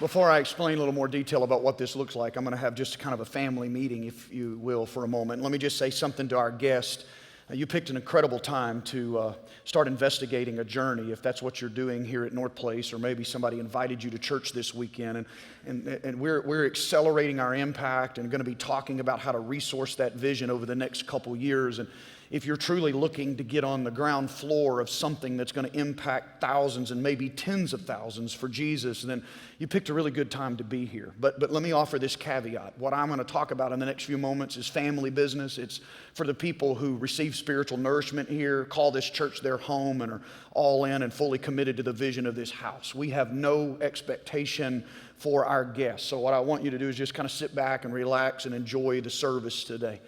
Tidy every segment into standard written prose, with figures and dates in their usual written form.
Before I explain a little more detail about what this looks like, I'm going to have just kind of a family meeting, if you will, for a moment. Let me just say something to our guest. You picked an incredible time to start investigating a journey, if that's what you're doing here at North Place, or maybe somebody invited you to church this weekend. And we're accelerating our impact and going to be talking about how to resource that vision over the next couple years. And if you're truly looking to get on the ground floor of something that's going to impact thousands and maybe tens of thousands for Jesus, then you picked a really good time to be here. But let me offer this caveat. What I'm going to talk about in the next few moments is family business. It's for the people who receive spiritual nourishment here, call this church their home, and are all in and fully committed to the vision of this house. We have no expectation for our guests. So what I want you to do is just kind of sit back and relax and enjoy the service today.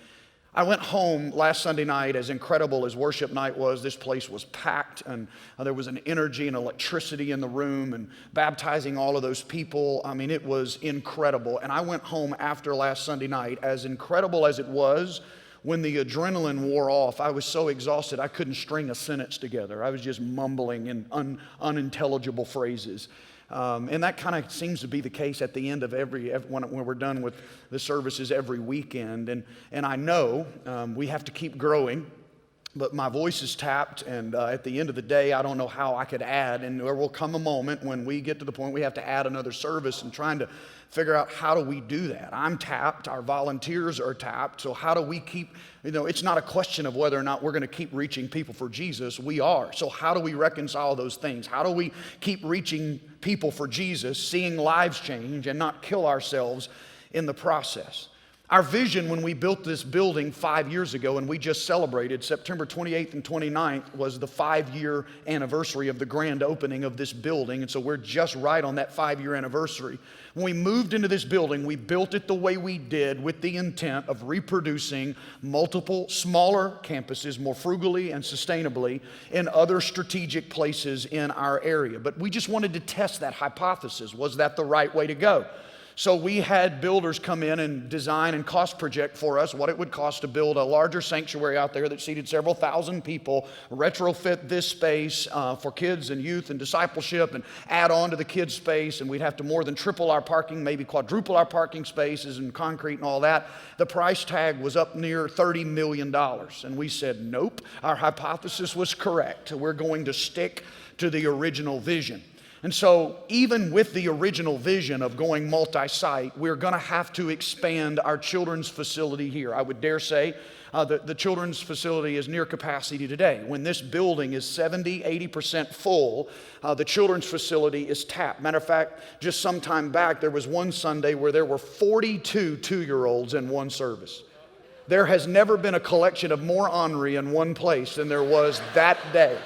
I went home last Sunday night. As incredible as worship night was, this place was packed, and there was an energy and electricity in the room, and baptizing all of those people. I mean, it was incredible. And I went home after last Sunday night, as incredible as it was. When the adrenaline wore off, I was so exhausted I couldn't string a sentence together. I was just mumbling in unintelligible phrases. And that kind of seems to be the case at the end of when we're done with the services every weekend. And I know we have to keep growing, but my voice is tapped, and at the end of the day, I don't know how I could add. And there will come a moment when we get to the point we have to add another service, and trying to figure out how do we do that. I'm tapped, our volunteers are tapped, so how do we keep, it's not a question of whether or not we're going to keep reaching people for Jesus. We are. So how do we reconcile those things? How do we keep reaching people for Jesus, seeing lives change, and not kill ourselves in the process? Our vision when we built this building 5 years ago, and we just celebrated September 28th and 29th, was the 5-year anniversary of the grand opening of this building. And so we're just right on that 5-year anniversary. When we moved into this building, we built it the way we did with the intent of reproducing multiple smaller campuses more frugally and sustainably in other strategic places in our area. But we just wanted to test that hypothesis. Was that the right way to go? So we had builders come in and design and cost project for us what it would cost to build a larger sanctuary out there that seated several thousand people, retrofit this space for kids and youth and discipleship, and add on to the kids' space, and we'd have to more than triple our parking, maybe quadruple our parking spaces and concrete and all that. The price tag was up near $30 million, and we said, nope, our hypothesis was correct. We're going to stick to the original vision. And so even with the original vision of going multi-site, we're going to have to expand our children's facility here. I would dare say the children's facility is near capacity today. When this building is 70-80% full, the children's facility is tapped. Matter of fact, just some time back, there was one Sunday where there were 42 2-year-olds in one service. There has never been a collection of more ornery in one place than there was that day.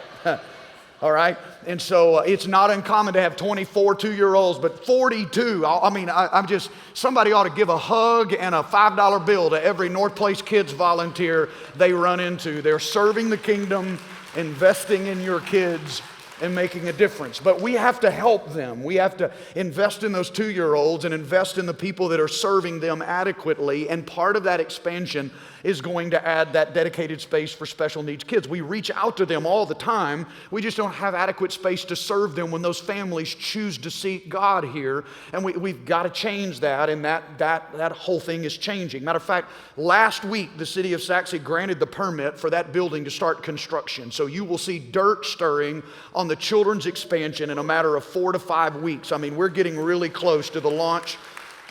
All right? And so it's not uncommon to have 24 2-year-olds, but 42. I'm just, somebody ought to give a hug and a $5 bill to every North Place Kids volunteer they run into. They're serving the kingdom, investing in your kids, and making a difference. But we have to help them. We have to invest in those 2-year-olds and invest in the people that are serving them adequately. And part of that expansion is going to add that dedicated space for special needs kids. We reach out to them all the time. We just don't have adequate space to serve them when those families choose to seek God here. And we've got to change that, and that whole thing is changing. Matter of fact, last week, the city of Saxe granted the permit for that building to start construction. So you will see dirt stirring on the children's expansion in a matter of 4 to 5 weeks. I mean, we're getting really close to the launch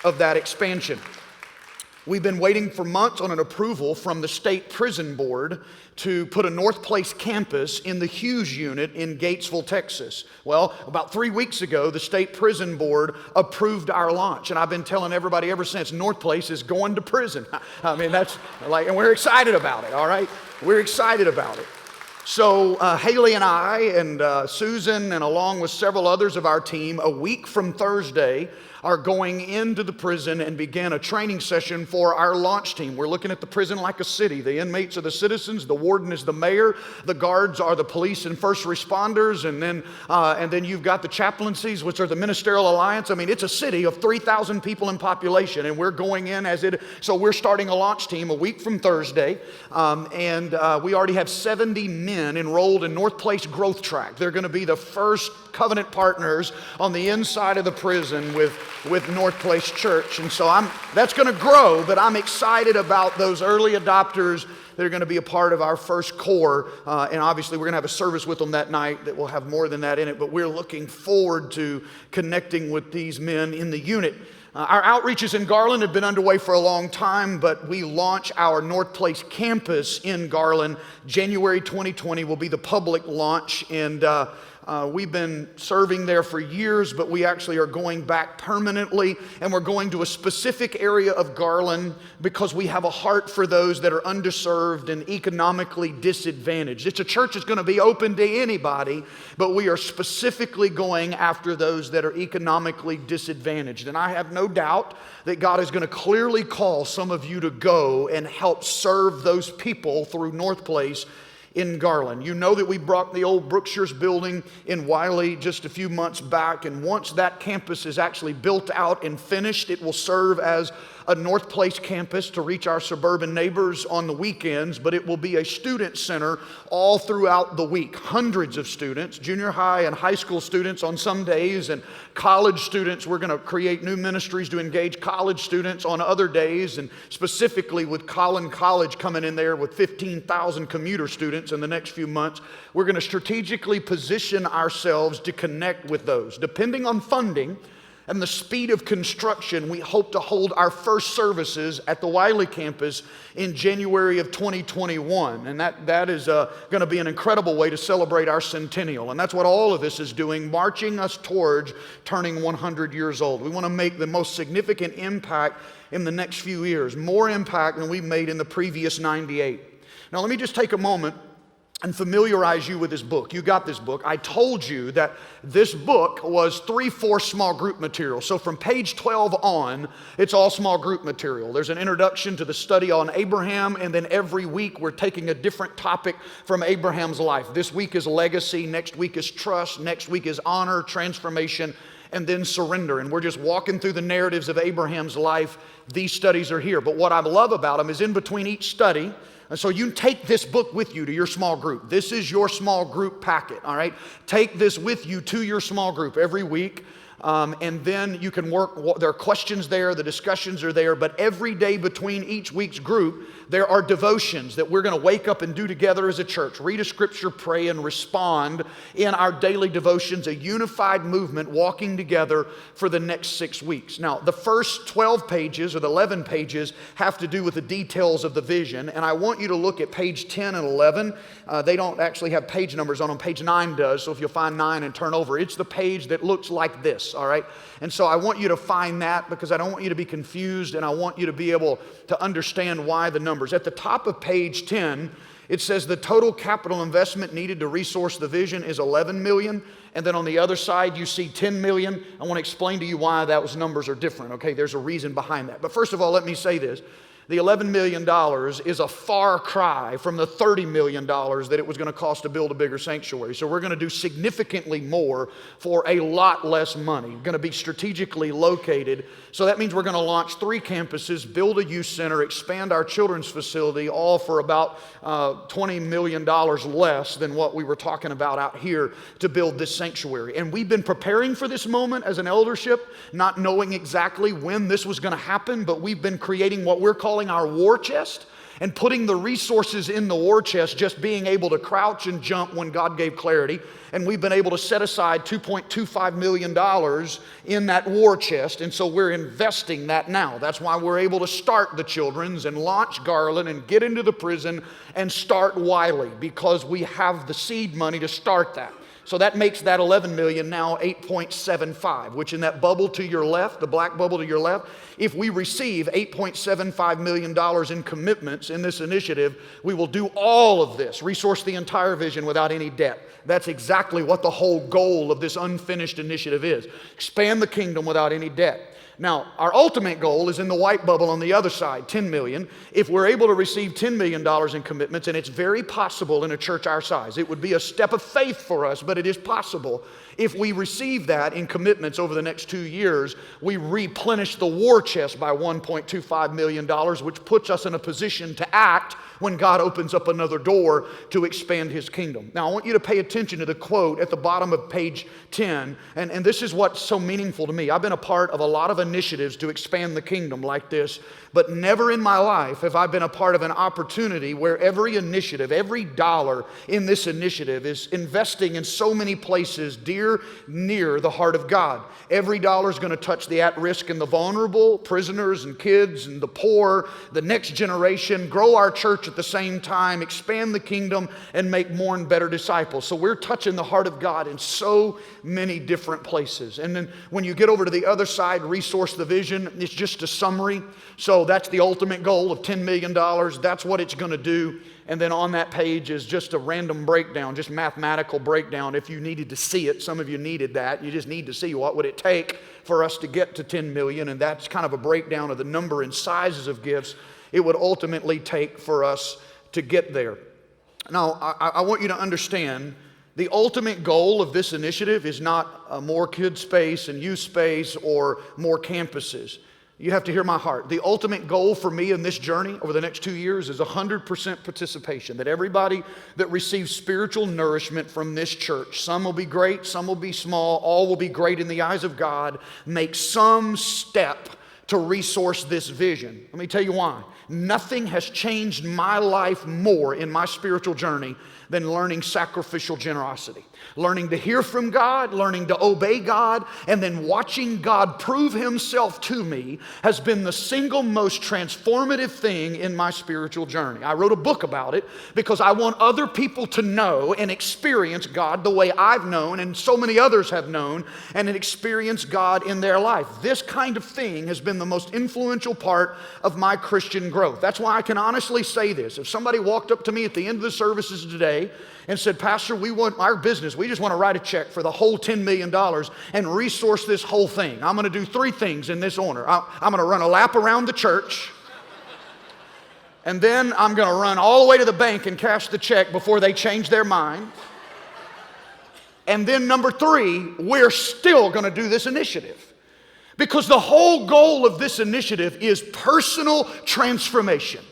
of that expansion. We've been waiting for months on an approval from the state prison board to put a North Place campus in the Hughes unit in Gatesville, Texas. Well, about 3 weeks ago, the state prison board approved our launch. And I've been telling everybody ever since, North Place is going to prison. I mean, that's like, and we're excited about it, all right? We're excited about it. So Haley and I and Susan, and along with several others of our team, a week from Thursday, are going into the prison and begin a training session for our launch team. We're looking at the prison like a city. The inmates are the citizens, the warden is the mayor, the guards are the police and first responders, and then you've got the chaplaincies, which are the ministerial alliance. I mean, it's a city of 3,000 people in population, and we're going in so we're starting a launch team a week from Thursday, and we already have 70 men men enrolled in North Place Growth Track. They're going to be the first covenant partners on the inside of the prison with North Place Church. And so that's going to grow, but I'm excited about those early adopters. They're going to be a part of our first core, and obviously we're going to have a service with them that night that will have more than that in it, but we're looking forward to connecting with these men in the unit. Our outreaches in Garland have been underway for a long time, but we launch our North Place campus in Garland. January 2020 will be the public launch, and we've been serving there for years, but we actually are going back permanently, and we're going to a specific area of Garland because we have a heart for those that are underserved and economically disadvantaged. It's a church that's going to be open to anybody, but we are specifically going after those that are economically disadvantaged. And I have no doubt that God is going to clearly call some of you to go and help serve those people through North Place in Garland. You know that we brought the old Brookshire's building in Wiley just a few months back, and once that campus is actually built out and finished, it will serve as a North Place campus to reach our suburban neighbors on the weekends, but it will be a student center all throughout the week. Hundreds of students, junior high and high school students on some days, and college students. We're going to create new ministries to engage college students on other days, and specifically with Collin College coming in there with 15,000 commuter students in the next few months, we're going to strategically position ourselves to connect with those. Depending on funding and the speed of construction, we hope to hold our first services at the Wiley campus in January of 2021. And that is going to be an incredible way to celebrate our centennial. And that's what all of this is doing, marching us towards turning 100 years old. We want to make the most significant impact in the next few years, more impact than we've made in the previous 98. Now, let me just take a moment and familiarize you with this book. You got this book. I told you that this book was 3/4 small group material. So from page 12 on, it's all small group material. There's an introduction to the study on Abraham, and then every week we're taking a different topic from Abraham's life. This week is legacy, next week is trust, next week is honor, transformation, and then surrender. And we're just walking through the narratives of Abraham's life. These studies are here. But what I love about them is in between each study, and so you take this book with you to your small group. This is your small group packet, all right? Take this with you to your small group every week. And then you can work, there are questions there, the discussions are there, but every day between each week's group, there are devotions that we're going to wake up and do together as a church. Read a scripture, pray, and respond in our daily devotions, a unified movement walking together for the next 6 weeks. Now, the first 12 pages or the 11 pages have to do with the details of the vision, and I want you to look at page 10 and 11. They don't actually have page numbers on them. Page 9 does, so if you'll find 9 and turn over, it's the page that looks like this, all right? And so I want you to find that because I don't want you to be confused, and I want you to be able to understand why the numbers. At the top of page 10, it says the total capital investment needed to resource the vision is $11 million. And then on the other side, you see $10 million. I want to explain to you why those numbers are different, okay? There's a reason behind that. But first of all, let me say this. The $11 million is a far cry from the $30 million that it was going to cost to build a bigger sanctuary. So we're going to do significantly more for a lot less money. We're going to be strategically located. So that means we're going to launch 3 campuses, build a youth center, expand our children's facility, all for about $20 million less than what we were talking about out here to build this sanctuary. And we've been preparing for this moment as an eldership, not knowing exactly when this was going to happen, but we've been creating what we're calling our war chest and putting the resources in the war chest, just being able to crouch and jump when God gave clarity. And we've been able to set aside $2.25 million in that war chest, and so we're investing that now. That's why we're able to start the children's and launch Garland and get into the prison and start Wiley, because we have the seed money to start that. So that makes that 11 million now 8.75, which in that bubble to your left, the black bubble to your left, if we receive $8.75 million in commitments in this initiative, we will do all of this, resource the entire vision without any debt. That's exactly what the whole goal of this unfinished initiative is. Expand the kingdom without any debt. Now, our ultimate goal is in the white bubble on the other side, 10 million. If we're able to receive $10 million in commitments, and it's very possible in a church our size, it would be a step of faith for us, but but it is possible. If we receive that in commitments over the next 2 years, we replenish the war chest by $1.25 million, which puts us in a position to act when God opens up another door to expand His kingdom. Now, I want you to pay attention to the quote at the bottom of page 10, and this is what's so meaningful to me. I've been a part of a lot of initiatives to expand the kingdom like this, but never in my life have I been a part of an opportunity where every initiative, every dollar in this initiative is investing in so many places near the heart of God. Every dollar is going to touch the at-risk and the vulnerable, prisoners and kids and the poor, the next generation, grow our church at the same time, expand the kingdom, and make more and better disciples. So we're touching the heart of God in so many different places. And then when you get over to the other side, resource the vision, it's just a summary. So that's the ultimate goal of $10 million. That's what it's going to do. And then on that page is just a random breakdown, just mathematical breakdown. If you needed to see it, some of you needed that. You just need to see what would it take for us to get to 10 million. And that's kind of a breakdown of the number and sizes of gifts it would ultimately take for us to get there. Now, I want you to understand the ultimate goal of this initiative is not more kid space and youth space or more campuses. You have to hear my heart. The ultimate goal for me in this journey over the next 2 years is 100% participation. That everybody that receives spiritual nourishment from this church, some will be great, some will be small, all will be great in the eyes of God, make some step to resource this vision. Let me tell you why. Nothing has changed my life more in my spiritual journey than learning sacrificial generosity. Learning to hear from God, learning to obey God, and then watching God prove Himself to me has been the single most transformative thing in my spiritual journey. I wrote a book about it because I want other people to know and experience God the way I've known and so many others have known and experience God in their life. This kind of thing has been the most influential part of my Christian growth. That's why I can honestly say this. If somebody walked up to me at the end of the services today and said, Pastor, we want our business, we just want to write a check for the whole $10 million and resource this whole thing. I'm going to do 3 things in this order. I'm going to run a lap around the church, and then I'm going to run all the way to the bank and cash the check before they change their mind. And then number 3, we're still going to do this initiative. Because the whole goal of this initiative is personal transformation.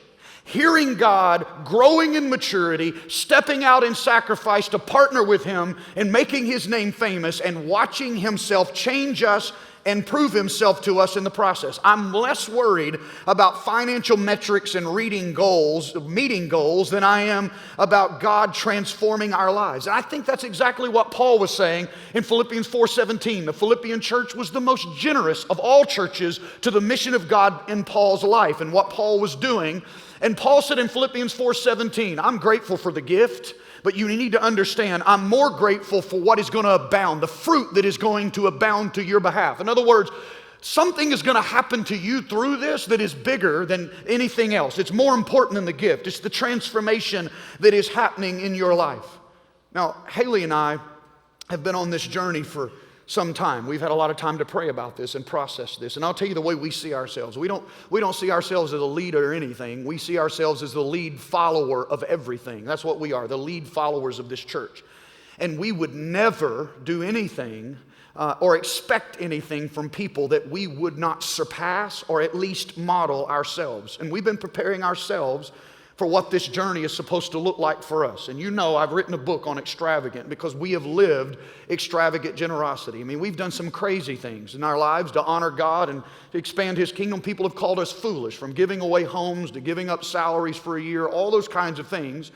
Hearing God, growing in maturity, stepping out in sacrifice to partner with Him and making His name famous and watching Himself change us and prove Himself to us in the process. I'm less worried about financial metrics and meeting goals than I am about God transforming our lives. And I think that's exactly what Paul was saying in Philippians 4:17. The Philippian church was the most generous of all churches to the mission of God in Paul's life and what Paul was doing. And Paul said in Philippians 4:17, I'm grateful for the gift, but you need to understand, I'm more grateful for what is going to abound, the fruit that is going to abound to your behalf. In other words, something is going to happen to you through this that is bigger than anything else. It's more important than the gift. It's the transformation that is happening in your life. Now, Haley and I have been on this journey for some time. We've had a lot of time to pray about this and process this. And I'll tell you the way we see ourselves. We don't see ourselves as a leader or anything. We see ourselves as the lead follower of everything. That's what we are, the lead followers of this church. And we would never do anything or expect anything from people that we would not surpass or at least model ourselves. And we've been preparing ourselves for what this journey is supposed to look like for us. And you know I've written a book on extravagant because we have lived extravagant generosity. I mean, we've done some crazy things in our lives to honor God and to expand His kingdom. People have called us foolish, from giving away homes to giving up salaries for a year, all those kinds of things.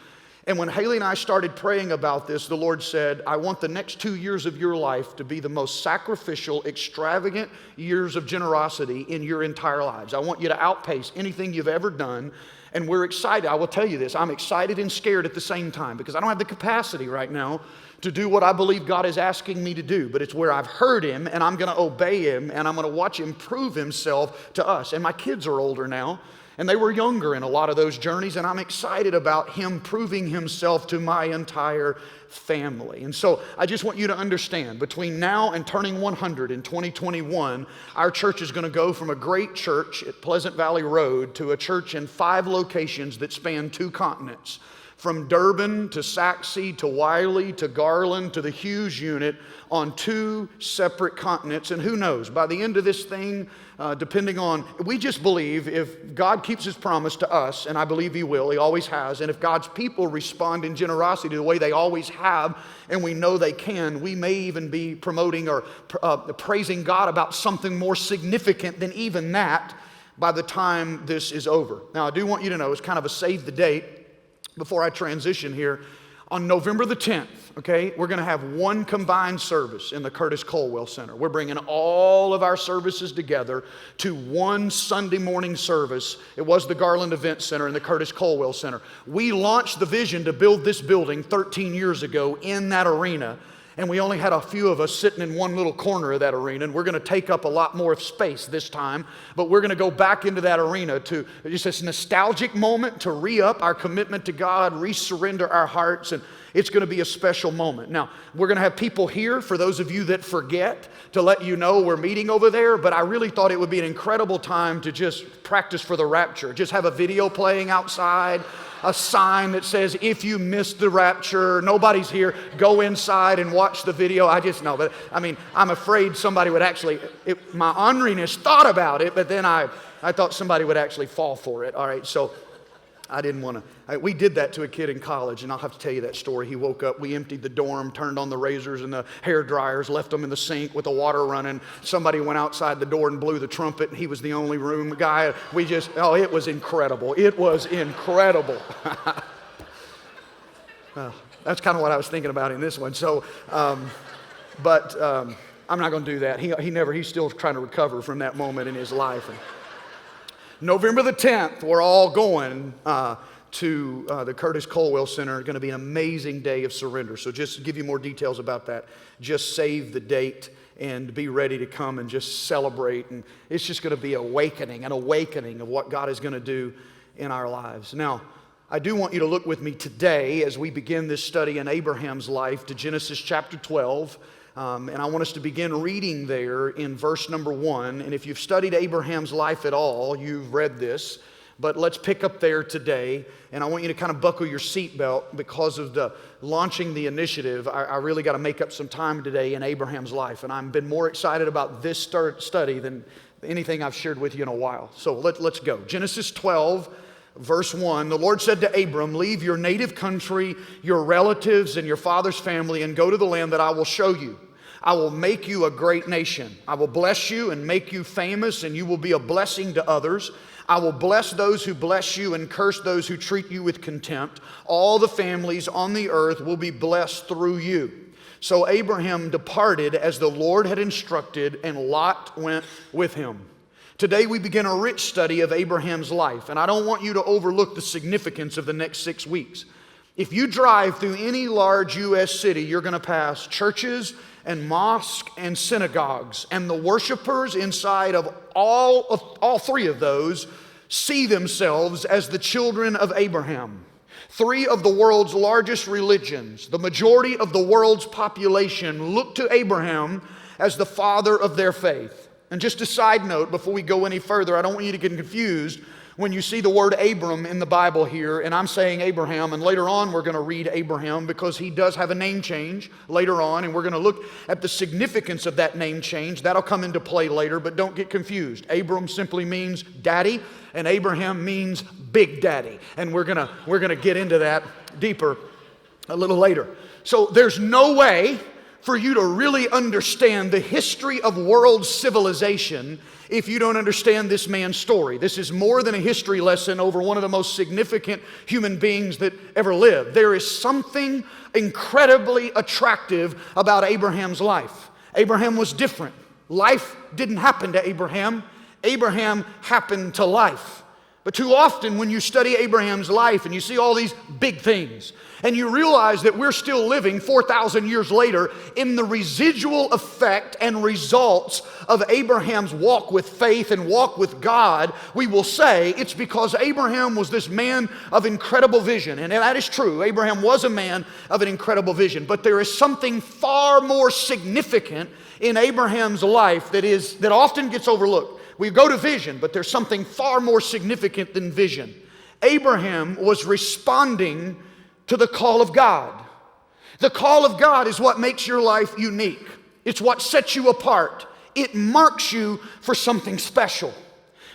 And when Haley and I started praying about this, the Lord said, I want the next 2 years of your life to be the most sacrificial, extravagant years of generosity in your entire lives. I want you to outpace anything you've ever done. And we're excited. I will tell you this. I'm excited and scared at the same time because I don't have the capacity right now to do what I believe God is asking me to do. But it's where I've heard Him and I'm going to obey Him and I'm going to watch Him prove Himself to us. And my kids are older now and they were younger in a lot of those journeys, and I'm excited about Him proving Himself to my entire family. And so I just want you to understand, between now and turning 100 in 2021, our church is going to go from a great church at Pleasant Valley Road to a church in 5 locations that span 2 continents. from Durban to Saxe to Wiley to Garland to the Hughes unit on 2 separate continents. And who knows, by the end of this thing, depending on, we just believe if God keeps His promise to us, and I believe He will, He always has, and if God's people respond in generosity the way they always have, and we know they can, we may even be promoting or praising God about something more significant than even that by the time this is over. Now, I do want you to know, it's kind of a save the date before I transition here. On November the 10th, okay, we're going to have one combined service in the Curtis Colwell Center. We're bringing all of our services together to one Sunday morning service. It was the Garland Event Center and the Curtis Colwell Center. We launched the vision to build this building 13 years ago in that arena. And we only had a few of us sitting in one little corner of that arena, and we're going to take up a lot more space this time, but we're going to go back into that arena to just this nostalgic moment to re-up our commitment to God, re-surrender our hearts, and it's going to be a special moment. Now, we're going to have people here, for those of you that forget, to let you know we're meeting over there, but I really thought it would be an incredible time to just practice for the rapture. Just have a video playing outside, a sign that says, if you missed the rapture, nobody's here, go inside and watch the video. I just know, but I mean, I'm afraid somebody would actually, my orneriness thought about it, but then I thought somebody would actually fall for it. All right, so I didn't want to. We did that to a kid in college, and I'll have to tell you that story. He woke up, we emptied the dorm, turned on the razors and the hair dryers, left them in the sink with the water running. Somebody went outside the door and blew the trumpet, and he was the only room guy. It was incredible. It was incredible. That's kind of what I was thinking about in this one. So, but I'm not going to do that. He's still trying to recover from that moment in his life. November the 10th, we're all going to the Curtis Colwell Center. It's going to be an amazing day of surrender. So just to give you more details about that, just save the date and be ready to come and just celebrate. And it's just going to be an awakening of what God is going to do in our lives. Now, I do want you to look with me today as we begin this study in Abraham's life to Genesis chapter 12. And I want us to begin reading there in verse number 1. And if you've studied Abraham's life at all, you've read this. But let's pick up there today. And I want you to kind of buckle your seatbelt because of the launching the initiative. I really got to make up some time today in Abraham's life. And I've been more excited about this study than anything I've shared with you in a while. So let's go. Genesis 12. Verse 1, the Lord said to Abram, leave your native country, your relatives, and your father's family, and go to the land that I will show you. I will make you a great nation. I will bless you and make you famous, and you will be a blessing to others. I will bless those who bless you and curse those who treat you with contempt. All the families on the earth will be blessed through you. So Abraham departed as the Lord had instructed, and Lot went with him. Today we begin a rich study of Abraham's life, and I don't want you to overlook the significance of the next 6 weeks. If you drive through any large U.S. city, you're going to pass churches and mosques and synagogues, and the worshipers inside of all three of those see themselves as the children of Abraham. 3 of the world's largest religions, the majority of the world's population, look to Abraham as the father of their faith. And just a side note, before we go any further, I don't want you to get confused when you see the word Abram in the Bible here, and I'm saying Abraham, and later on we're going to read Abraham because he does have a name change later on, and we're going to look at the significance of that name change. That'll come into play later, but don't get confused. Abram simply means daddy, and Abraham means big daddy, and we're going to get into that deeper a little later. So there's no way for you to really understand the history of world civilization if you don't understand this man's story. This is more than a history lesson over one of the most significant human beings that ever lived. There is something incredibly attractive about Abraham's life. Abraham was different. Life didn't happen to Abraham. Abraham happened to life. But too often when you study Abraham's life and you see all these big things, and you realize that we're still living 4,000 years later in the residual effect and results of Abraham's walk with faith and walk with God, we will say it's because Abraham was this man of incredible vision. And that is true. Abraham was a man of an incredible vision. But there is something far more significant in Abraham's life that often gets overlooked. We go to vision, but there's something far more significant than vision. Abraham was responding to the call of God. The call of God is what makes your life unique. It's what sets you apart. It marks you for something special.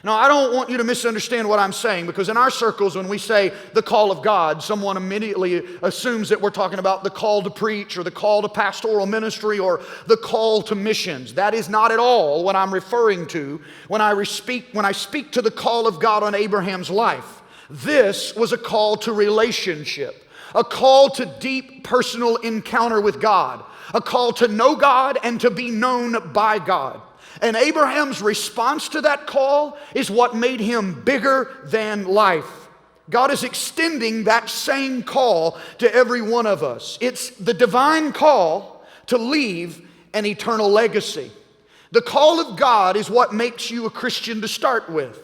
Now, I don't want you to misunderstand what I'm saying, because in our circles, when we say the call of God, someone immediately assumes that we're talking about the call to preach or the call to pastoral ministry or the call to missions. That is not at all what I'm referring to when I speak to the call of God on Abraham's life. This was a call to relationship, a call to deep personal encounter with God, a call to know God and to be known by God. And Abraham's response to that call is what made him bigger than life. God is extending that same call to every one of us. It's the divine call to leave an eternal legacy. The call of God is what makes you a Christian to start with.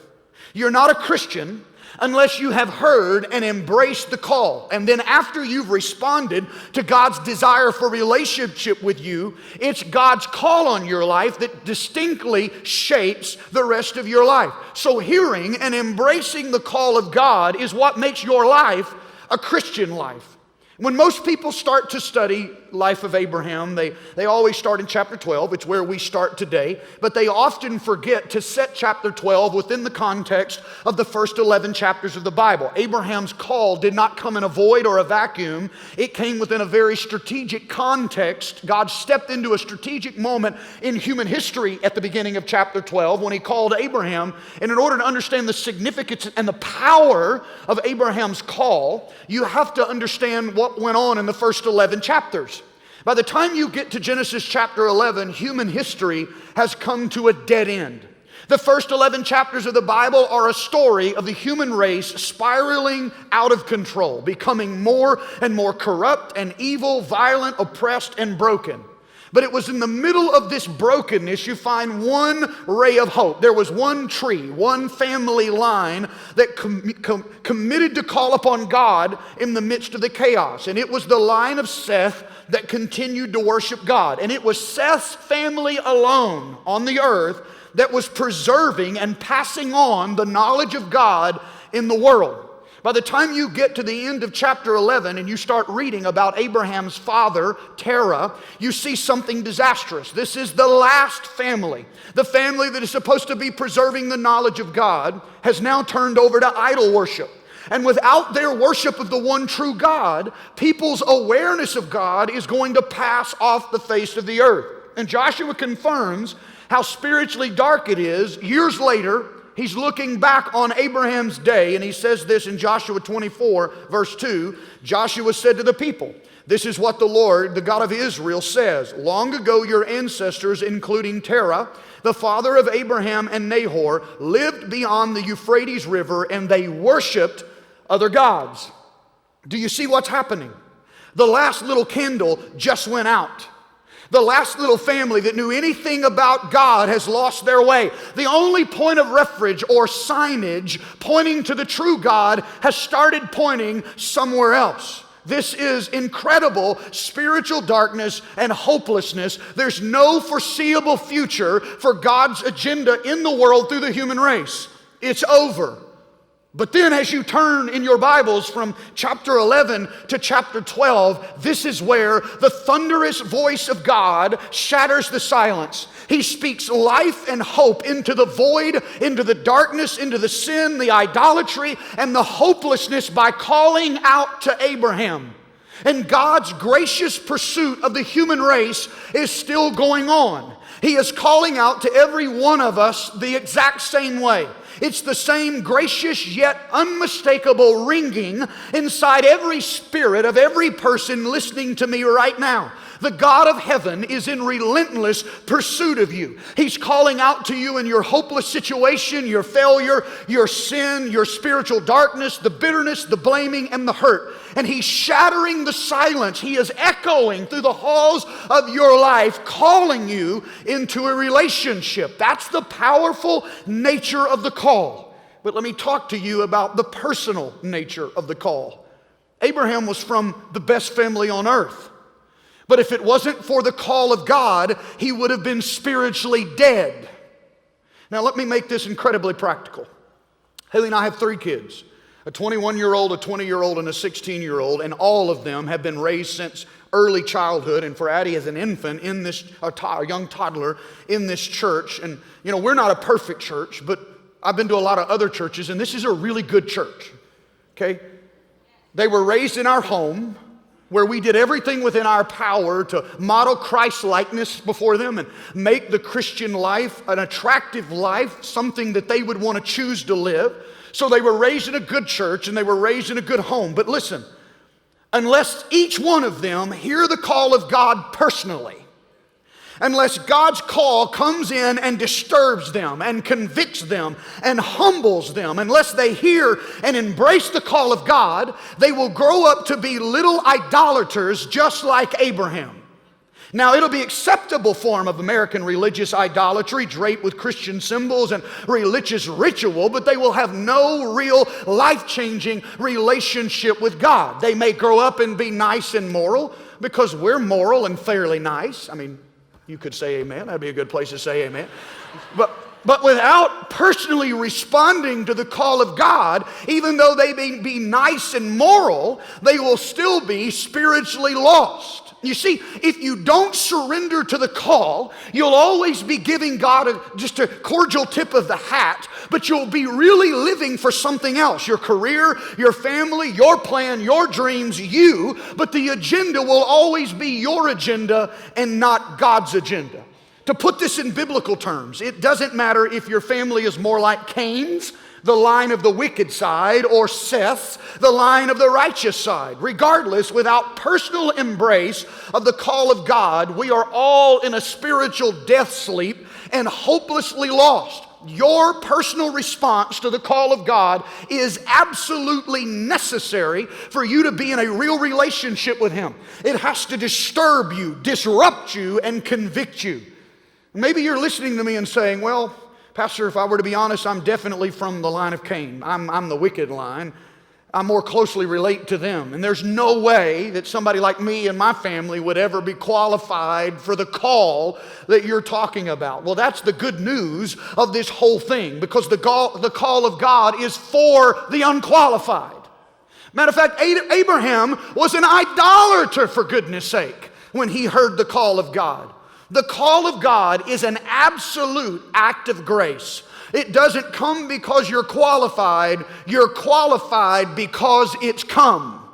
You're not a Christian unless you have heard and embraced the call. And then after you've responded to God's desire for relationship with you, it's God's call on your life that distinctly shapes the rest of your life. So hearing and embracing the call of God is what makes your life a Christian life. When most people start to study life of Abraham, they always start in chapter 12. It's where we start today. But they often forget to set chapter 12 within the context of the first 11 chapters of the Bible. Abraham's call did not come in a void or a vacuum. It came within a very strategic context. God stepped into a strategic moment in human history at the beginning of chapter 12 when He called Abraham. And in order to understand the significance and the power of Abraham's call, you have to understand what went on in the first 11 chapters. By the time you get to Genesis chapter 11, human history has come to a dead end. The first 11 chapters of the Bible are a story of the human race spiraling out of control, becoming more and more corrupt and evil, violent, oppressed, and broken. But it was in the middle of this brokenness you find one ray of hope. There was one tree, one family line that committed to call upon God in the midst of the chaos. And it was the line of Seth that continued to worship God. And it was Seth's family alone on the earth that was preserving and passing on the knowledge of God in the world. By the time you get to the end of chapter 11 and you start reading about Abraham's father, Terah, you see something disastrous. This is the last family. The family that is supposed to be preserving the knowledge of God has now turned over to idol worship. And without their worship of the one true God, people's awareness of God is going to pass off the face of the earth. And Joshua confirms how spiritually dark it is. Years later, he's looking back on Abraham's day, and he says this in Joshua 24, verse 2. Joshua said to the people, "This is what the Lord, the God of Israel, says. Long ago your ancestors, including Terah, the father of Abraham and Nahor, lived beyond the Euphrates River, and they worshiped other gods." Do you see what's happening? The last little candle just went out. The last little family that knew anything about God has lost their way. The only point of refuge or signage pointing to the true God has started pointing somewhere else. This is incredible spiritual darkness and hopelessness. There's no foreseeable future for God's agenda in the world through the human race. It's over. But then as you turn in your Bibles from chapter 11 to chapter 12, this is where the thunderous voice of God shatters the silence. He speaks life and hope into the void, into the darkness, into the sin, the idolatry, and the hopelessness by calling out to Abraham. And God's gracious pursuit of the human race is still going on. He is calling out to every one of us the exact same way. It's the same gracious yet unmistakable ringing inside every spirit of every person listening to me right now. The God of heaven is in relentless pursuit of you. He's calling out to you in your hopeless situation, your failure, your sin, your spiritual darkness, the bitterness, the blaming, and the hurt. And He's shattering the silence. He is echoing through the halls of your life, calling you into a relationship. That's the powerful nature of the call. But let me talk to you about the personal nature of the call. Abraham was from the best family on earth. But if it wasn't for the call of God, he would have been spiritually dead. Now let me make this incredibly practical. Haley and I have 3 kids. A 21-year-old, a 20-year-old, and a 16-year-old, and all of them have been raised since early childhood, and for Addie as an infant in this, a young toddler in this church. And we're not a perfect church, but I've been to a lot of other churches, and this is a really good church, okay? They were raised in our home, where we did everything within our power to model Christ-likeness before them and make the Christian life an attractive life, something that they would want to choose to live. So they were raised in a good church and they were raised in a good home. But listen, unless each one of them hear the call of God personally, unless God's call comes in and disturbs them and convicts them and humbles them, unless they hear and embrace the call of God, they will grow up to be little idolaters just like Abraham. Now, it'll be acceptable form of American religious idolatry, draped with Christian symbols and religious ritual, but they will have no real life-changing relationship with God. They may grow up and be nice and moral because we're moral and fairly nice. I mean, you could say amen. That'd be a good place to say amen. But without personally responding to the call of God, even though they may be nice and moral, they will still be spiritually lost. You see, if you don't surrender to the call, you'll always be giving God just a cordial tip of the hat, but you'll be really living for something else. Your career, your family, your plan, your dreams, you, but the agenda will always be your agenda and not God's agenda. To put this in biblical terms, it doesn't matter if your family is more like Cain's, the line of the wicked side, or Seth's, the line of the righteous side. Regardless, without personal embrace of the call of God, we are all in a spiritual death sleep and hopelessly lost. Your personal response to the call of God is absolutely necessary for you to be in a real relationship with Him. It has to disturb you, disrupt you, and convict you. Maybe you're listening to me and saying, well, Pastor, if I were to be honest, I'm definitely from the line of Cain. I'm the wicked line. I more closely relate to them. And there's no way that somebody like me and my family would ever be qualified for the call that you're talking about. Well, that's the good news of this whole thing, because the call of God is for the unqualified. Matter of fact, Abraham was an idolater, for goodness sake, when he heard the call of God. The call of God is an absolute act of grace. It doesn't come because you're qualified because it's come.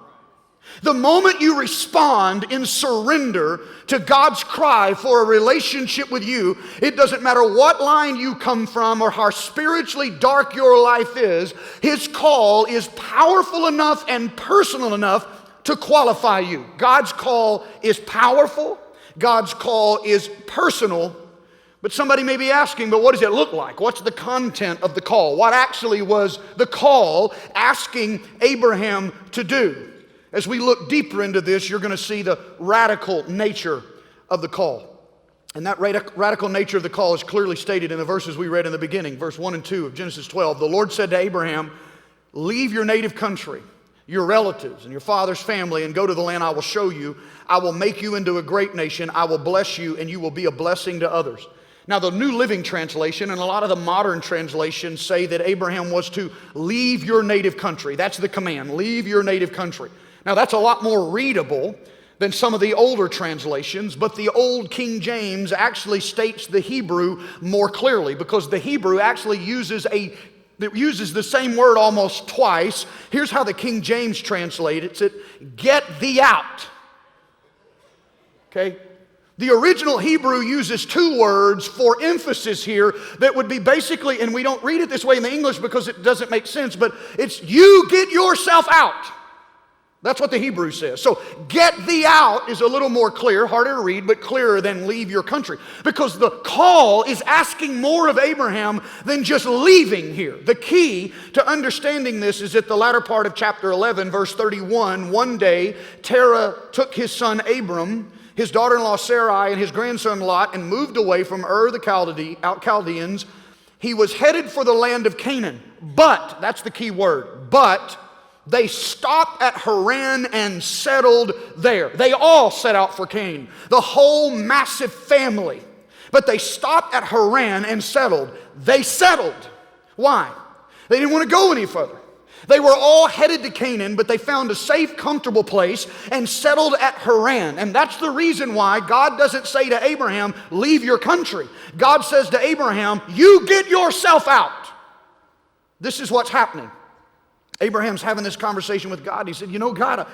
The moment you respond in surrender to God's cry for a relationship with you, it doesn't matter what line you come from or how spiritually dark your life is, His call is powerful enough and personal enough to qualify you. God's call is powerful. God's call is personal, but somebody may be asking, but what does it look like? What's the content of the call? What actually was the call asking Abraham to do? As we look deeper into this, you're going to see the radical nature of the call. And that radical nature of the call is clearly stated in the verses we read in the beginning, verse 1 and 2 of Genesis 12. The Lord said to Abraham, leave your native country, your relatives and your father's family, and go to the land I will show you. I will make you into a great nation. I will bless you, and you will be a blessing to others. Now, the New Living Translation and a lot of the modern translations say that Abraham was to leave your native country. That's the command, leave your native country. Now, that's a lot more readable than some of the older translations, but the old King James actually states the Hebrew more clearly, because the Hebrew actually uses the same word almost twice. Here's how the King James translates it: get thee out. Okay? The original Hebrew uses two words for emphasis here that would be basically, and we don't read it this way in the English because it doesn't make sense, but it's you get yourself out. That's what the Hebrew says. So get thee out is a little more clear, harder to read, but clearer than leave your country. Because the call is asking more of Abraham than just leaving here. The key to understanding this is at the latter part of chapter 11, verse 31. One day, Terah took his son Abram, his daughter-in-law Sarai, and his grandson Lot, and moved away from Ur the Chaldeans. He was headed for the land of Canaan. But, that's the key word, but they stopped at Haran and settled there. They all set out for Canaan, the whole massive family. But they stopped at Haran and settled. They settled. Why? They didn't want to go any further. They were all headed to Canaan, but they found a safe, comfortable place and settled at Haran. And that's the reason why God doesn't say to Abraham, leave your country. God says to Abraham, you get yourself out. This is what's happening. Abraham's having this conversation with God. He said, you know, God,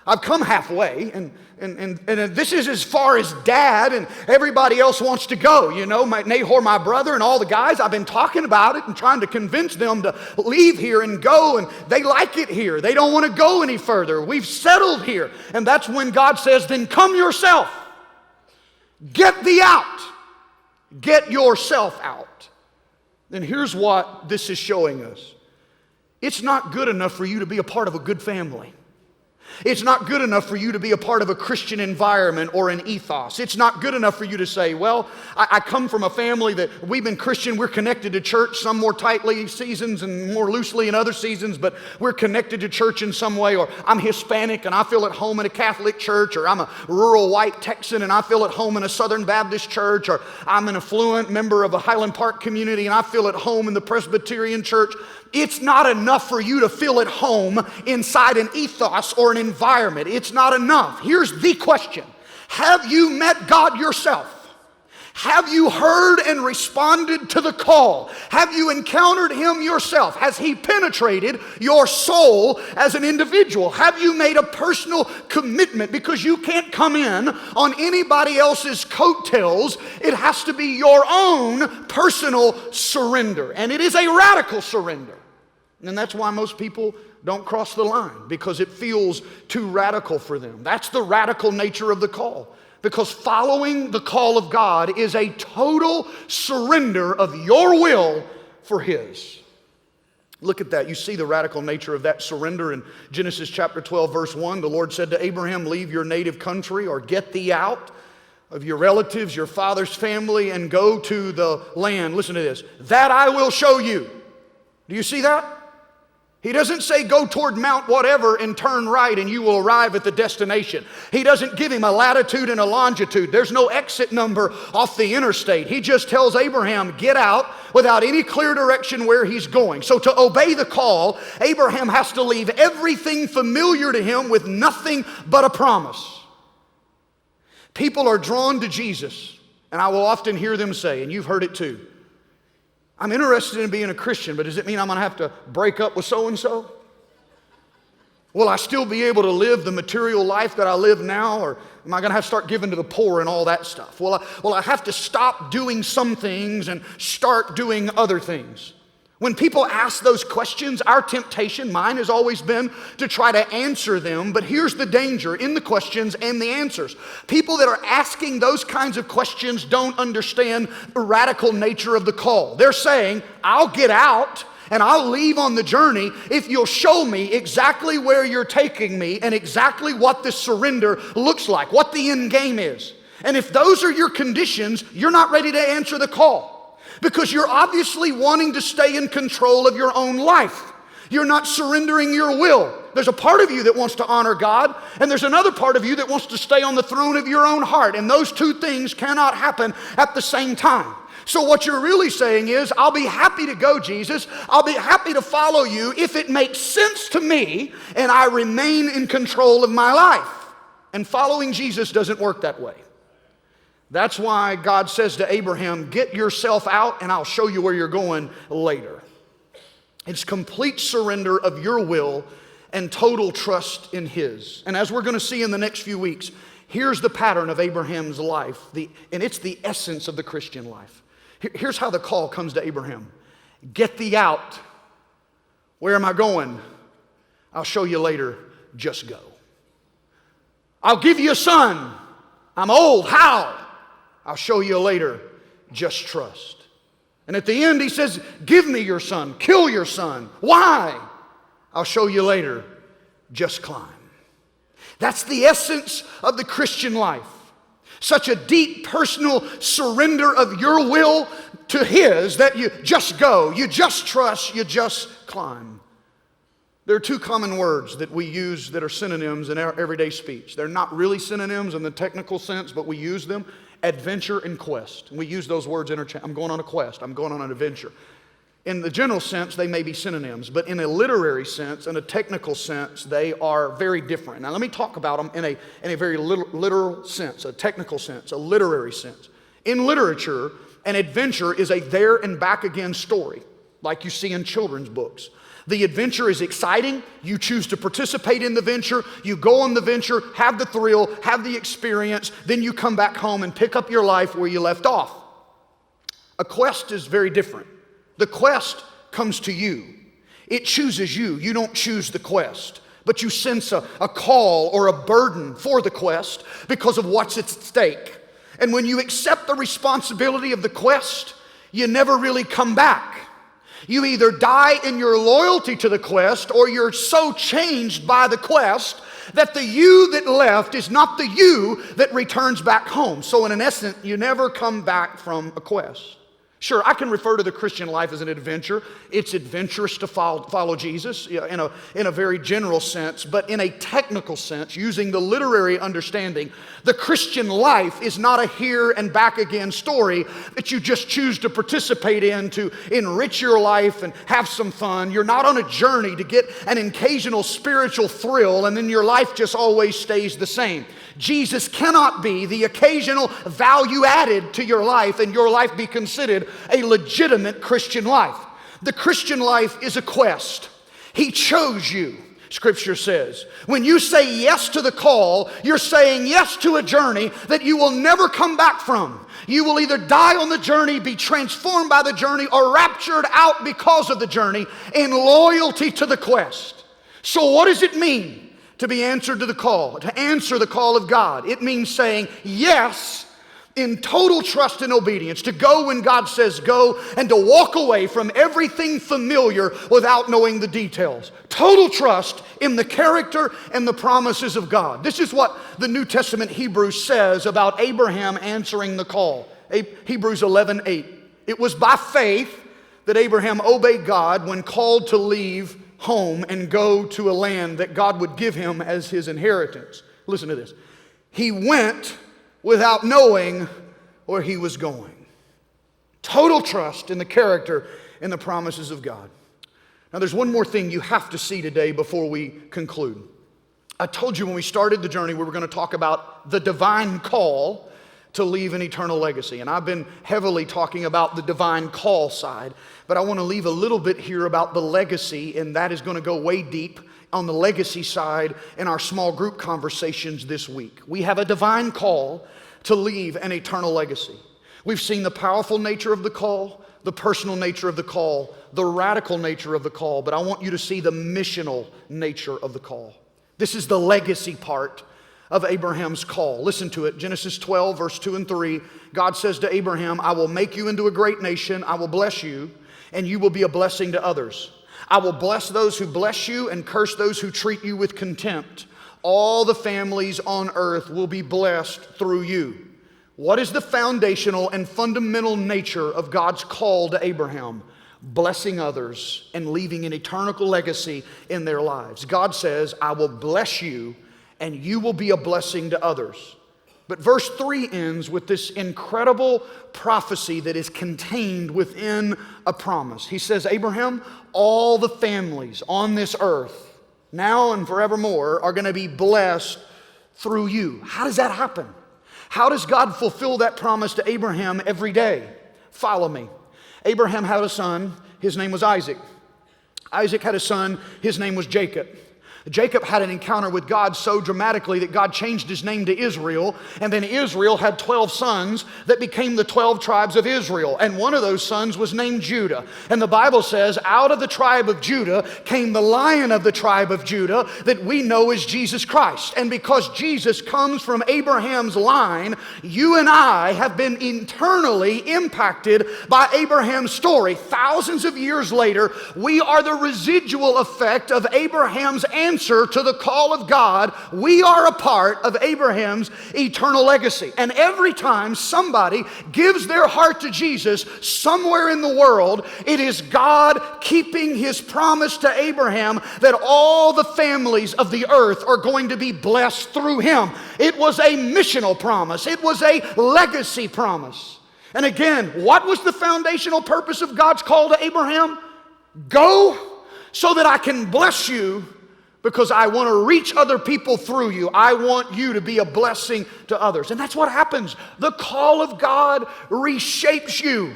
I've come halfway, and this is as far as Dad and everybody else wants to go. You know, Nahor, my brother, and all the guys, I've been talking about it and trying to convince them to leave here and go, and they like it here. They don't want to go any further. We've settled here. And that's when God says, then come yourself. Get thee out. Get yourself out. And here's what this is showing us. It's not good enough for you to be a part of a good family. It's not good enough for you to be a part of a Christian environment or an ethos. It's not good enough for you to say, well, I come from a family that we've been Christian, we're connected to church, some more tightly seasons and more loosely in other seasons, but we're connected to church in some way. Or I'm Hispanic and I feel at home in a Catholic church, or I'm a rural white Texan and I feel at home in a Southern Baptist church, or I'm an affluent member of a Highland Park community and I feel at home in the Presbyterian church. It's not enough for you to feel at home inside an ethos or an environment. It's not enough. Here's the question. Have you met God yourself? Have you heard and responded to the call? Have you encountered Him yourself? Has He penetrated your soul as an individual? Have you made a personal commitment? Because you can't come in on anybody else's coattails. It has to be your own personal surrender. And it is a radical surrender. And that's why most people don't cross the line, because it feels too radical for them. That's the radical nature of the call. Because following the call of God is a total surrender of your will for His. Look at that. You see the radical nature of that surrender in Genesis chapter 12, verse 1. The Lord said to Abraham, leave your native country, or get thee out of your relatives, your father's family, and go to the land. Listen to this. That I will show you. Do you see that? He doesn't say go toward Mount whatever and turn right and you will arrive at the destination. He doesn't give him a latitude and a longitude. There's no exit number off the interstate. He just tells Abraham, get out, without any clear direction where he's going. So to obey the call, Abraham has to leave everything familiar to him with nothing but a promise. People are drawn to Jesus, and I will often hear them say, and you've heard it too, I'm interested in being a Christian, but does it mean I'm going to have to break up with so-and-so? Will I still be able to live the material life that I live now, or am I going to have to start giving to the poor and all that stuff? Will I have to stop doing some things and start doing other things? When people ask those questions, our temptation, mine has always been to try to answer them, but here's the danger in the questions and the answers. People that are asking those kinds of questions don't understand the radical nature of the call. They're saying, I'll get out and I'll leave on the journey if you'll show me exactly where you're taking me and exactly what this surrender looks like, what the end game is. And if those are your conditions, you're not ready to answer the call. Because you're obviously wanting to stay in control of your own life. You're not surrendering your will. There's a part of you that wants to honor God, and there's another part of you that wants to stay on the throne of your own heart. And those two things cannot happen at the same time. So what you're really saying is, I'll be happy to go, Jesus. I'll be happy to follow you if it makes sense to me and I remain in control of my life. And following Jesus doesn't work that way. That's why God says to Abraham, get yourself out and I'll show you where you're going later. It's complete surrender of your will and total trust in His. And as we're going to see in the next few weeks, here's the pattern of Abraham's life, and it's the essence of the Christian life. Here's how the call comes to Abraham. Get thee out. Where am I going? I'll show you later. Just go. I'll give you a son. I'm old. How? I'll show you later. Just trust. And at the end he says, give me your son. Kill your son. Why? I'll show you later. Just climb. That's the essence of the Christian life. Such a deep personal surrender of your will to His that you just go, you just trust, you just climb. There are two common words that we use that are synonyms in our everyday speech. They're not really synonyms in the technical sense, but we use them. Adventure and quest. We use those words interchangeably. I'm going on a quest. I'm going on an adventure. In the general sense, they may be synonyms, but in a literary sense, in a technical sense, they are very different. Now let me talk about them in a very literal sense, a technical sense, a literary sense. In literature, an adventure is a there and back again story, like you see in children's books. The adventure is exciting. You choose to participate in the venture. You go on the venture, have the thrill, have the experience. Then you come back home and pick up your life where you left off. A quest is very different. The quest comes to you. It chooses you. You don't choose the quest, but you sense a call or a burden for the quest because of what's at stake. And when you accept the responsibility of the quest, you never really come back. You either die in your loyalty to the quest, or you're so changed by the quest that the you that left is not the you that returns back home. So in an essence, you never come back from a quest. Sure, I can refer to the Christian life as an adventure. It's adventurous to follow Jesus in a very general sense, but in a technical sense, using the literary understanding, the Christian life is not a here and back again story that you just choose to participate in to enrich your life and have some fun. You're not on a journey to get an occasional spiritual thrill and then your life just always stays the same. Jesus cannot be the occasional value added to your life and your life be considered a legitimate Christian life. The Christian life is a quest. He chose you, Scripture says. When you say yes to the call, you're saying yes to a journey that you will never come back from. You will either die on the journey, be transformed by the journey, or raptured out because of the journey in loyalty to the quest. So what does it mean to be answered to the call, to answer the call of God? It means saying yes in total trust and obedience, to go when God says go, and to walk away from everything familiar without knowing the details. Total trust in the character and the promises of God. This is what the New Testament Hebrews says about Abraham answering the call. Hebrews 11:8. It was by faith that Abraham obeyed God when called to leave home and go to a land that God would give him as his inheritance. Listen to this. He went without knowing where he was going. Total trust in the character and the promises of God. Now there's one more thing you have to see today before we conclude. I told you when we started the journey we were going to talk about the divine call to leave an eternal legacy. And I've been heavily talking about the divine call side, but I want to leave a little bit here about the legacy, and that is going to go way deep on the legacy side in our small group conversations this week. We have a divine call to leave an eternal legacy. We've seen the powerful nature of the call, the personal nature of the call, the radical nature of the call, but I want you to see the missional nature of the call. This is the legacy part of Abraham's call. Listen to it. Genesis 12, verse 2 and 3. God says to Abraham, I will make you into a great nation. I will bless you, and you will be a blessing to others. I will bless those who bless you and curse those who treat you with contempt. All the families on earth will be blessed through you. What is the foundational and fundamental nature of God's call to Abraham? Blessing others and leaving an eternal legacy in their lives. God says, I will bless you and you will be a blessing to others. But verse 3 ends with this incredible prophecy that is contained within a promise. He says, Abraham, all the families on this earth, now and forevermore, are going to be blessed through you. How does that happen? How does God fulfill that promise to Abraham every day? Follow me. Abraham had a son. His name was Isaac. Isaac had a son. His name was Jacob. Jacob had an encounter with God so dramatically that God changed his name to Israel, and then Israel had 12 sons that became the 12 tribes of Israel, and one of those sons was named Judah. And the Bible says, out of the tribe of Judah came the Lion of the tribe of Judah that we know as Jesus Christ. And because Jesus comes from Abraham's line, you and I have been eternally impacted by Abraham's story. Thousands of years later, we are the residual effect of Abraham's answer to the call of God. We are a part of Abraham's eternal legacy. And every time somebody gives their heart to Jesus somewhere in the world, it is God keeping his promise to Abraham that all the families of the earth are going to be blessed through him. It was a missional promise. It was a legacy promise. And again, what was the foundational purpose of God's call to Abraham? Go so that I can bless you, because I want to reach other people through you. I want you to be a blessing to others. And that's what happens. The call of God reshapes you.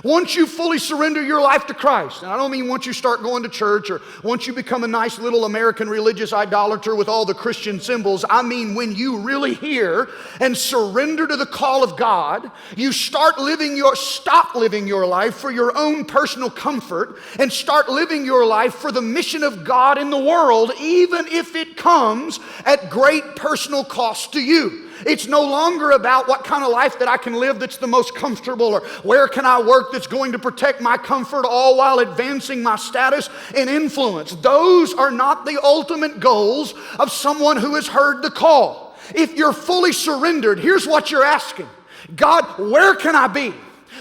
Once you fully surrender your life to Christ, and I don't mean once you start going to church or once you become a nice little American religious idolater with all the Christian symbols, I mean when you really hear and surrender to the call of God, you stop living your life for your own personal comfort and start living your life for the mission of God in the world, even if it comes at great personal cost to you. It's no longer about what kind of life that I can live that's the most comfortable, or where can I work that's going to protect my comfort, all while advancing my status and influence. Those are not the ultimate goals of someone who has heard the call. If you're fully surrendered, here's what you're asking. God, where can I be?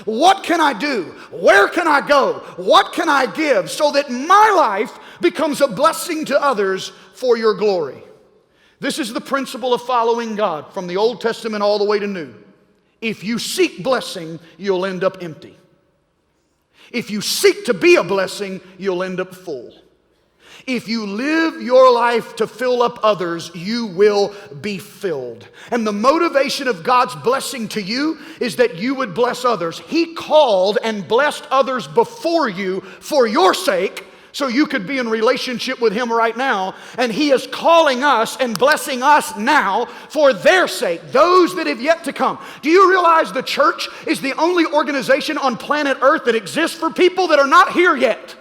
What can I do? Where can I go? What can I give so that my life becomes a blessing to others for your glory? This is the principle of following God from the Old Testament all the way to New. If you seek blessing, you'll end up empty. If you seek to be a blessing, you'll end up full. If you live your life to fill up others, you will be filled. And the motivation of God's blessing to you is that you would bless others. He called and blessed others before you for your sake, so you could be in relationship with Him right now. And He is calling us and blessing us now for their sake, those that have yet to come. Do you realize the church is the only organization on planet Earth that exists for people that are not here yet?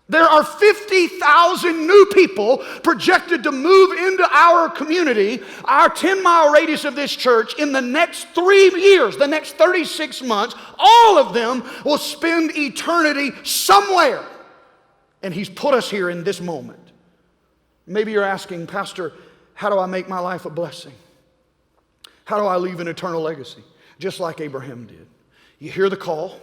There are 50,000 new people projected to move into our community, our 10-mile radius of this church, in the next 3 years, the next 36 months. All of them will spend eternity somewhere. And He's put us here in this moment. Maybe you're asking, Pastor, how do I make my life a blessing? How do I leave an eternal legacy? Just like Abraham did. You hear the call.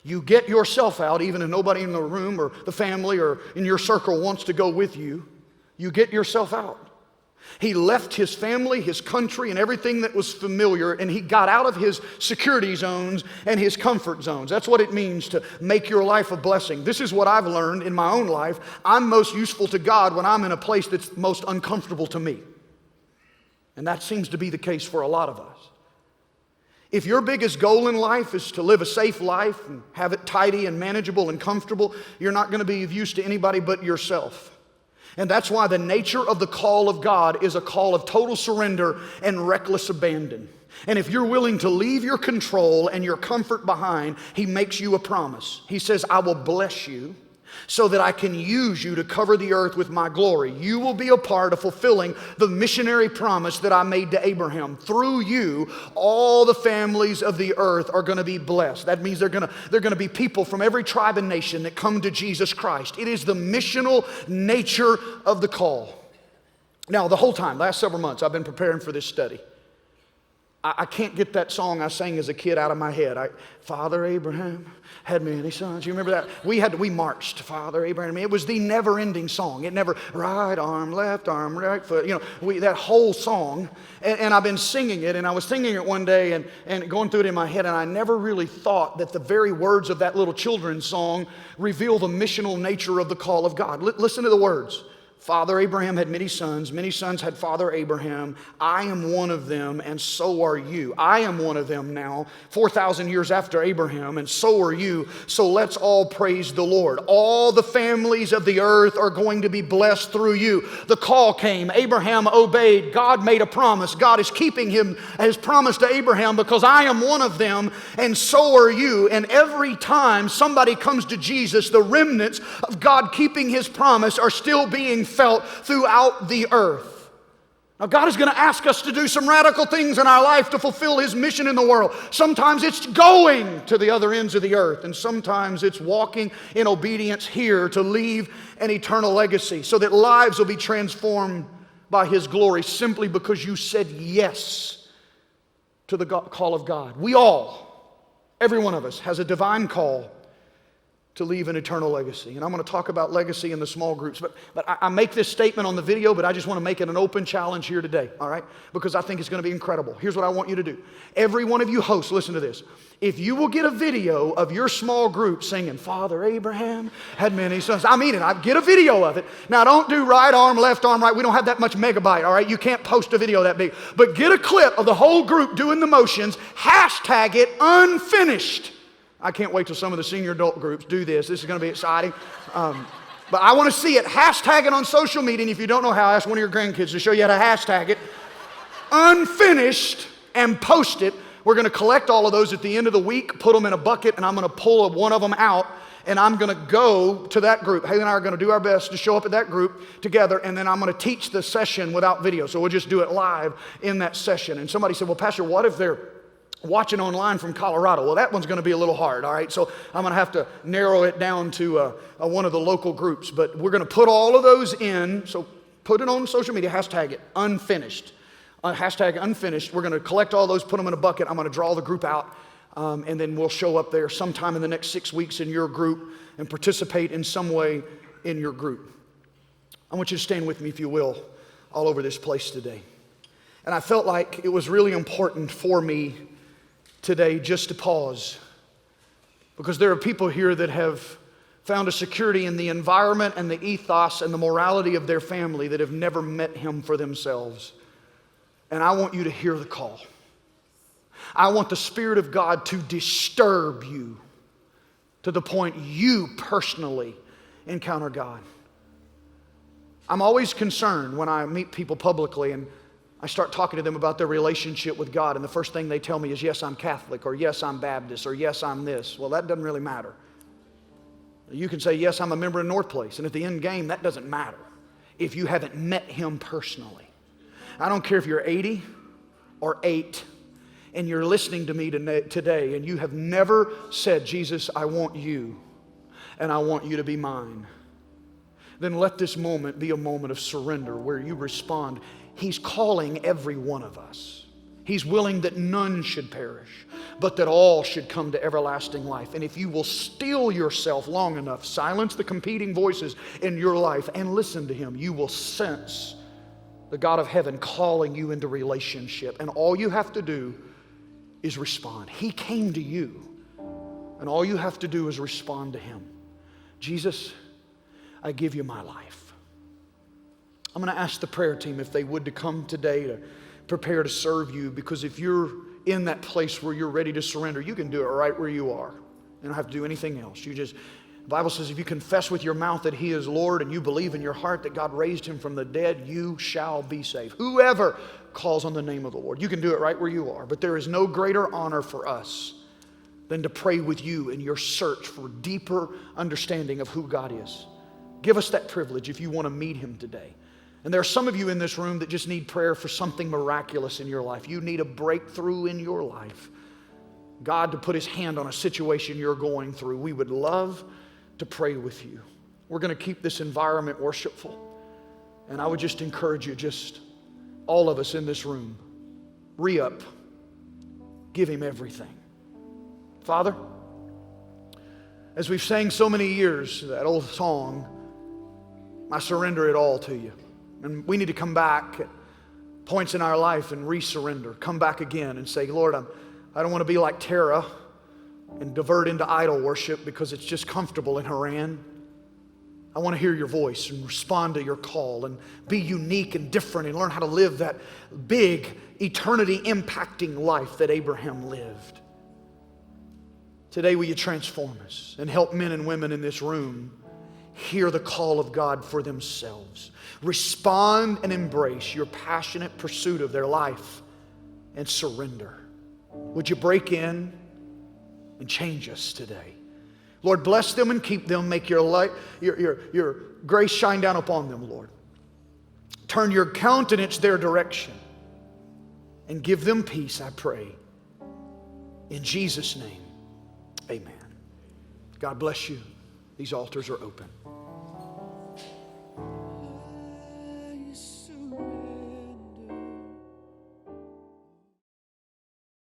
You get yourself out, even if nobody in the room or the family or in your circle wants to go with you. You get yourself out. He left his family, his country, and everything that was familiar, and he got out of his security zones and his comfort zones. That's what it means to make your life a blessing. This is what I've learned in my own life. I'm most useful to God when I'm in a place that's most uncomfortable to me. And that seems to be the case for a lot of us. If your biggest goal in life is to live a safe life and have it tidy and manageable and comfortable, you're not going to be of use to anybody but yourself. And that's why the nature of the call of God is a call of total surrender and reckless abandon. And if you're willing to leave your control and your comfort behind, He makes you a promise. He says, I will bless you so that I can use you to cover the earth with my glory. You will be a part of fulfilling the missionary promise that I made to Abraham. Through you, all the families of the earth are going to be blessed. That means they're going to be people from every tribe and nation that come to Jesus Christ. It is the missional nature of the call. Now, the whole time, last several months, I've been preparing for this study. I can't get that song I sang as a kid out of my head. Father Abraham had many sons. You remember that? We marched, Father Abraham. It was the never-ending song. It never, right arm, right foot. You know, that whole song. And I've been singing it, and I was singing it one day and going through it in my head, and I never really thought that the very words of that little children's song reveal the missional nature of the call of God. Listen to the words. Father Abraham had many sons had Father Abraham. I am one of them, and so are you. I am one of them now, 4,000 years after Abraham, and so are you. So let's all praise the Lord. All the families of the earth are going to be blessed through you. The call came. Abraham obeyed. God made a promise. God is keeping his promise to Abraham because I am one of them, and so are you. And every time somebody comes to Jesus, the remnants of God keeping His promise are still being felt throughout the earth. Now, God is going to ask us to do some radical things in our life to fulfill His mission in the world. Sometimes it's going to the other ends of the earth, and sometimes it's walking in obedience here to leave an eternal legacy so that lives will be transformed by His glory simply because you said yes to the call of God. We all, every one of us, has a divine call to leave an eternal legacy. And I'm going to talk about legacy in the small groups. But I make this statement on the video, but I just want to make it an open challenge here today, all right? Because I think it's going to be incredible. Here's what I want you to do. Every one of you hosts, listen to this. If you will get a video of your small group singing, Father Abraham had many sons. I mean it. I get a video of it. Now, don't do right arm, left arm, right. We don't have that much megabyte, all right? You can't post a video that big. But get a clip of the whole group doing the motions. Hashtag it unfinished. I can't wait till some of the senior adult groups do this. This is going to be exciting. But I want to see it. Hashtag it on social media. And if you don't know how, ask one of your grandkids to show you how to hashtag it. Unfinished, and post it. We're going to collect all of those at the end of the week, put them in a bucket, and I'm going to pull one of them out, and I'm going to go to that group. Haley and I are going to do our best to show up at that group together, and then I'm going to teach the session without video. So we'll just do it live in that session. And somebody said, well, Pastor, what if they're watching online from Colorado? Well, that one's going to be a little hard, all right? So I'm going to have to narrow it down to one of the local groups. But we're going to put all of those in. So put it on social media, hashtag it unfinished. Hashtag unfinished. We're going to collect all those, put them in a bucket. I'm going to draw the group out, and then we'll show up there sometime in the next 6 weeks in your group and participate in some way in your group. I want you to stand with me, if you will, all over this place today. And I felt like it was really important for me today just to pause, because there are people here that have found a security in the environment and the ethos and the morality of their family that have never met Him for themselves. And I want you to hear the call. I want the Spirit of God to disturb you to the point you personally encounter God. I'm always concerned when I meet people publicly and I start talking to them about their relationship with God, and the first thing they tell me is, yes, I'm Catholic, or yes, I'm Baptist, or yes, I'm this. Well, that doesn't really matter. You can say, yes, I'm a member of North Place, and at the end game, that doesn't matter if you haven't met Him personally. I don't care if you're 80 or 8 and you're listening to me today and you have never said, Jesus, I want you and I want you to be mine. Then let this moment be a moment of surrender where you respond. He's calling every one of us. He's willing that none should perish, but that all should come to everlasting life. And if you will still yourself long enough, silence the competing voices in your life and listen to Him, you will sense the God of heaven calling you into relationship. And all you have to do is respond. He came to you, and all you have to do is respond to Him. Jesus, I give you my life. I'm going to ask the prayer team if they would to come today to prepare to serve you, because if you're in that place where you're ready to surrender, you can do it right where you are. You don't have to do anything else. The Bible says if you confess with your mouth that He is Lord and you believe in your heart that God raised Him from the dead, you shall be saved. Whoever calls on the name of the Lord. You can do it right where you are. But there is no greater honor for us than to pray with you in your search for deeper understanding of who God is. Give us that privilege if you want to meet Him today. And there are some of you in this room that just need prayer for something miraculous in your life. You need a breakthrough in your life. God to put His hand on a situation you're going through. We would love to pray with you. We're going to keep this environment worshipful. And I would just encourage you, just all of us in this room, re-up. Give Him everything. Father, as we've sang so many years, that old song, I surrender it all to you. And we need to come back at points in our life and re-surrender. Come back again and say, Lord, I don't want to be like Terah and divert into idol worship because it's just comfortable in Haran. I want to hear your voice and respond to your call and be unique and different and learn how to live that big, eternity impacting life that Abraham lived. Today, will you transform us and help men and women in this room hear the call of God for themselves. Respond and embrace your passionate pursuit of their life and surrender. Would you break in and change us today? Lord, bless them and keep them. Make your light, your grace shine down upon them, Lord. Turn your countenance their direction and give them peace, I pray. In Jesus' name, amen. God bless you. These altars are open.